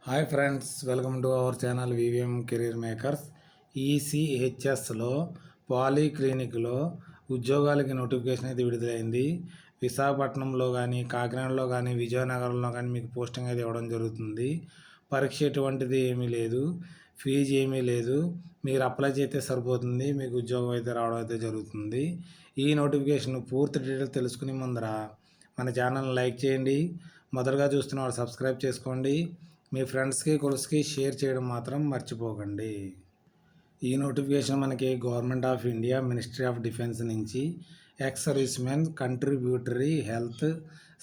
Hi friends, welcome to our channel VVM career makers. ఈసీహెచ్ఎస్లో పాలీక్లినిక్లో ఉద్యోగాలకి నోటిఫికేషన్ అయితే విడుదలైంది. విశాఖపట్నంలో కానీ, కాకినాడలో కానీ, విజయనగరంలో కానీ మీకు పోస్టింగ్ అయితే ఇవ్వడం జరుగుతుంది. పరీక్ష ఎటువంటిది ఏమీ లేదు, ఫీజు ఏమీ లేదు. మీరు అప్లై చేస్తే సరిపోతుంది, మీకు ఉద్యోగం అయితే రావడం అయితే జరుగుతుంది. ఈ నోటిఫికేషన్ పూర్తి డీటెయిల్స్ తెలుసుకునే ముందర మన ఛానల్ని లైక్ చేయండి. మొదటగా చూస్తున్న వాళ్ళు సబ్స్క్రైబ్ చేసుకోండి. మీ ఫ్రెండ్స్కి కొలుసుకి షేర్ చేయడం మాత్రం మర్చిపోకండి. ఈ నోటిఫికేషన్ మనకి government of India ministry of defence నుంచి ex servicemen contributory health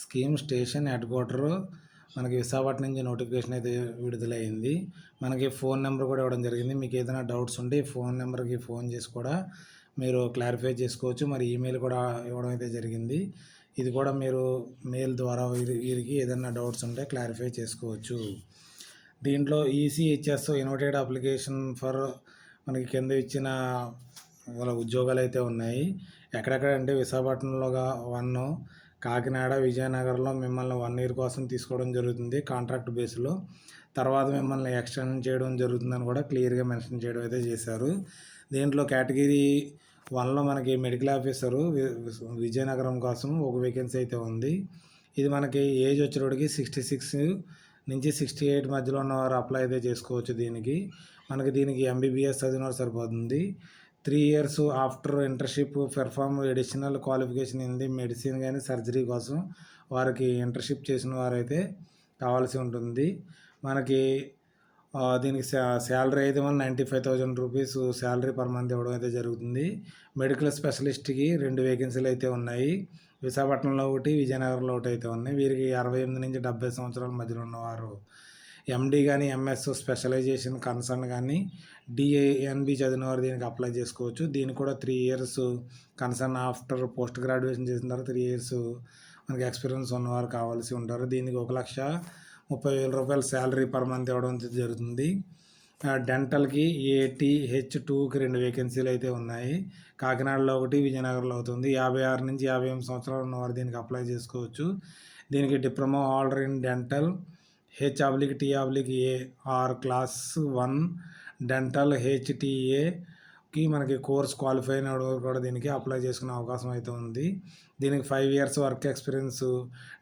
scheme station headquarter మనకి విశాఖపట్నం నుంచి నోటిఫికేషన్ అయితే విడుదలైంది. మనకి ఫోన్ నెంబర్ కూడా ఇవ్వడం జరిగింది. మీకు ఏదైనా డౌట్స్ ఉంటే ఈ ఫోన్ నెంబర్కి ఫోన్ చేసి కూడా మీరు క్లారిఫై చేసుకోవచ్చు. మరి ఈమెయిల్ కూడా ఇవ్వడం అయితే జరిగింది. ఇది కూడా మీరు మెయిల్ ద్వారా వీరికి ఏదైనా డౌట్స్ ఉంటే క్లారిఫై చేసుకోవచ్చు. దీంట్లో ఈసీహెచ్ఎస్ ఇన్విటెడ్ అప్లికేషన్ ఫర్ మనకి కింద ఇచ్చిన వాళ్ళ ఉద్యోగాలు అయితే ఉన్నాయి. ఎక్కడెక్కడ అంటే విశాఖపట్నంలో 1, కాకినాడ, విజయనగరంలో మిమ్మల్ని 1 year కోసం తీసుకోవడం జరుగుతుంది కాంట్రాక్ట్ బేస్లో. తర్వాత మిమ్మల్ని ఎక్స్టెండ్ చేయడం జరుగుతుందని కూడా క్లియర్గా మెన్షన్ చేయడం అయితే చేశారు. దీంట్లో కేటగిరీ 1లో మనకి మెడికల్ ఆఫీసరు విజయనగరం కోసం ఒక వేకెన్సీ అయితే ఉంది. ఇది మనకి ఏజ్ వచ్చేటోడికి 66 నుంచి 68 మధ్యలో ఉన్నవారు అప్లై అయితే చేసుకోవచ్చు. దీనికి ఎంబీబీఎస్ చదివిన సరిపోతుంది. 3 years after internship perform additional qualification in the medicine కానీ సర్జరీ కోసం వారికి ఇంటర్న్షిప్ చేసిన వారైతే కావాల్సి ఉంటుంది. మనకి దీనికి శాలరీ అయితే మనం 95,000 రూపీస్ శాలరీ పర్ మంత్ ఇవ్వడం అయితే జరుగుతుంది. మెడికల్ స్పెషలిస్ట్కి 2 వేకెన్సీలు అయితే ఉన్నాయి. విశాఖపట్నంలో ఒకటి, విజయనగరంలో ఒకటి అయితే ఉన్నాయి. వీరికి 68 నుంచి 70 సంవత్సరాల మధ్యలో ఉన్నవారు ఎండి కానీ, ఎంఎస్ స్పెషలైజేషన్ కన్సర్న్ కానీ, డిఎన్బి చదివిన వారు దీనికి అప్లై చేసుకోవచ్చు. దీనికి కూడా 3 years concern after post graduation చేసిన తర్వాత 3 years మనకి ఎక్స్పీరియన్స్ ఉన్నవారు కావాల్సి ఉంటారు. దీనికి 1,30,000 రూపాయల శాలరీ పర్ మంత్ ఇవ్వడం జరుగుతుంది. డెంటల్కి ATH2కి 2 వేకెన్సీలు అయితే ఉన్నాయి. కాకినాడలో ఒకటి, విజయనగరంలో అవుతుంది. 56 నుంచి 58 సంవత్సరాలు ఉన్నవారు దీనికి అప్లై చేసుకోవచ్చు. దీనికి diploma holder in dental H/T/A class 1 dental HTA మనకి కోర్స్ క్వాలిఫై అయిన కూడా దీనికి అప్లై చేసుకునే అవకాశం అయితే ఉంది. దీనికి 5 years వర్క్ ఎక్స్పీరియన్స్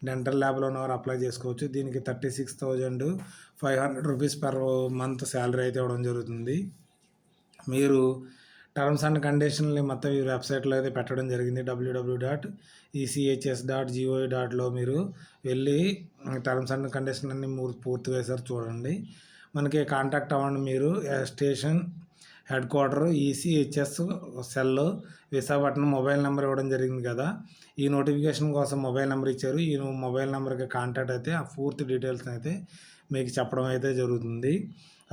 డెంటల్ ల్యాబ్లో ఉన్నవారు అప్లై చేసుకోవచ్చు. దీనికి 36,500 రూపీస్ పర్ మంత్ శాలరీ అయితే ఇవ్వడం జరుగుతుంది. మీరు టర్మ్స్ అండ్ కండిషన్లు మొత్తం ఈ వెబ్సైట్లో అయితే పెట్టడం జరిగింది. www.echs.gov.లో మీరు వెళ్ళి టర్మ్స్ అండ్ కండిషన్ అన్ని పూర్తిగా సార్ చూడండి. మనకి కాంటాక్ట్ అవ్వండి. మీరు station head quarter ECHS cell Visakhapatnam mobile number ఇవ్వడం జరిగింది కదా. ఈ నోటిఫికేషన్ కోసం మొబైల్ నెంబర్ ఇచ్చారు. ఈ మొబైల్ నెంబర్కి కాంటాక్ట్ అయితే ఆ పూర్తి డీటెయిల్స్ అయితే మీకు చెప్పడం అయితే జరుగుతుంది.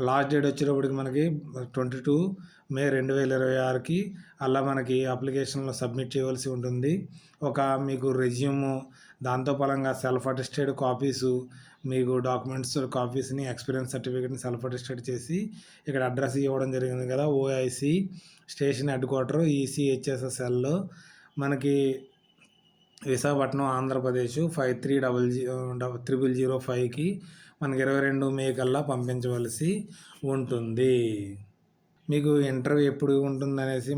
లాస్ట్ డేట్ వచ్చేటప్పటికి మనకి 22 May 2026కి అలా మనకి అప్లికేషన్లో సబ్మిట్ చేయవలసి ఉంటుంది. మీకు రెజ్యూము, దాంతోపాలంగా సెల్ఫ్ అటెస్టెడ్ కాపీసు, మీకు డాక్యుమెంట్స్ కాపీస్ని, ఎక్స్పీరియన్స్ సర్టిఫికేట్ని సెల్ఫ్ అటెస్టెడ్ చేసి ఇక్కడ అడ్రస్ ఇవ్వడం జరిగింది కదా. ఓఐసి స్టేషన్ హెడ్ క్వార్టర్ ఈసీహెచ్ఎస్ఎస్ఎల్లో మనకి విశాఖపట్నం ఆంధ్రప్రదేశ్ 530005కి మనకి 22 May కల్లా పంపించవలసి ఉంటుంది. మీకు ఇంటర్వ్యూ ఎప్పుడు ఉంటుందనేసి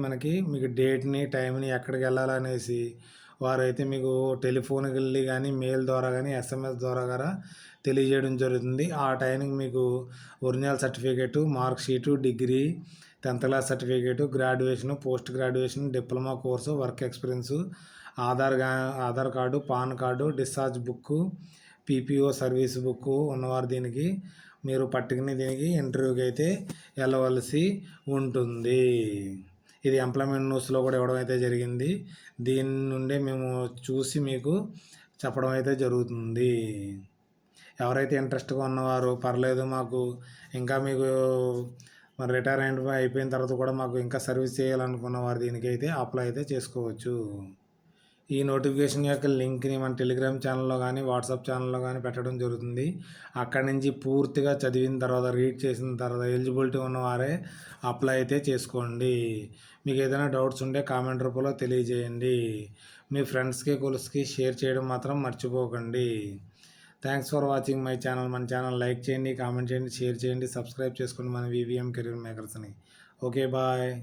మీకు డేట్ని, టైంని, ఎక్కడికి వెళ్ళాలనేసి వారైతే మీకు టెలిఫోన్కి వెళ్ళి కానీ, మెయిల్ ద్వారా కానీ, SMS ద్వారా కూడా తెలియజేయడం జరుగుతుంది. ఆ టైంకి మీకు original certificate, mark sheet, degree, 10th class certificate, graduation, post graduation, diploma course, work experience, Aadhaar card, pan card, discharge book, PPO service book ఉన్నవారు మీరు పట్టుకుని దీనికి ఇంటర్వ్యూకి అయితే వెళ్ళవలసి ఉంటుంది. ఇది ఎంప్లాయ్మెంట్ న్యూస్లో కూడా ఇవ్వడం అయితే జరిగింది. దీని నుండి మేము చూసి మీకు చెప్పడం అయితే జరుగుతుంది. ఎవరైతే ఇంట్రెస్ట్గా ఉన్నవారు పర్లేదు, మాకు ఇంకా మీకు రిటైర్మెంట్ అయిపోయిన తర్వాత కూడా మాకు ఇంకా సర్వీస్ చేయాలనుకున్న వారు దీనికైతే అప్లై అయితే చేసుకోవచ్చు. ఈ నోటిఫికేషన్ యొక్క లింక్ని మన టెలిగ్రామ్ ఛానల్లో కానీ, వాట్సాప్ ఛానల్లో కానీ పెట్టడం జరుగుతుంది. అక్కడి నుంచి పూర్తిగా చదివిన తర్వాత, రీడ్ చేసిన తర్వాత ఎలిజిబిలిటీ ఉన్నవారే అప్లై అయితే చేసుకోండి. మీకు ఏదైనా డౌట్స్ ఉంటే కామెంట్ రూపంలో తెలియజేయండి. మీ ఫ్రెండ్స్కి, కొలుసుకి షేర్ చేయడం మాత్రం మర్చిపోకండి. Thanks for watching my channel. మన ఛానల్ లైక్ చేయండి, కామెంట్ చేయండి, షేర్ చేయండి, సబ్స్క్రైబ్ చేసుకోండి మన వివిఎం కెరీర్ మేకర్స్ని. Okay bye.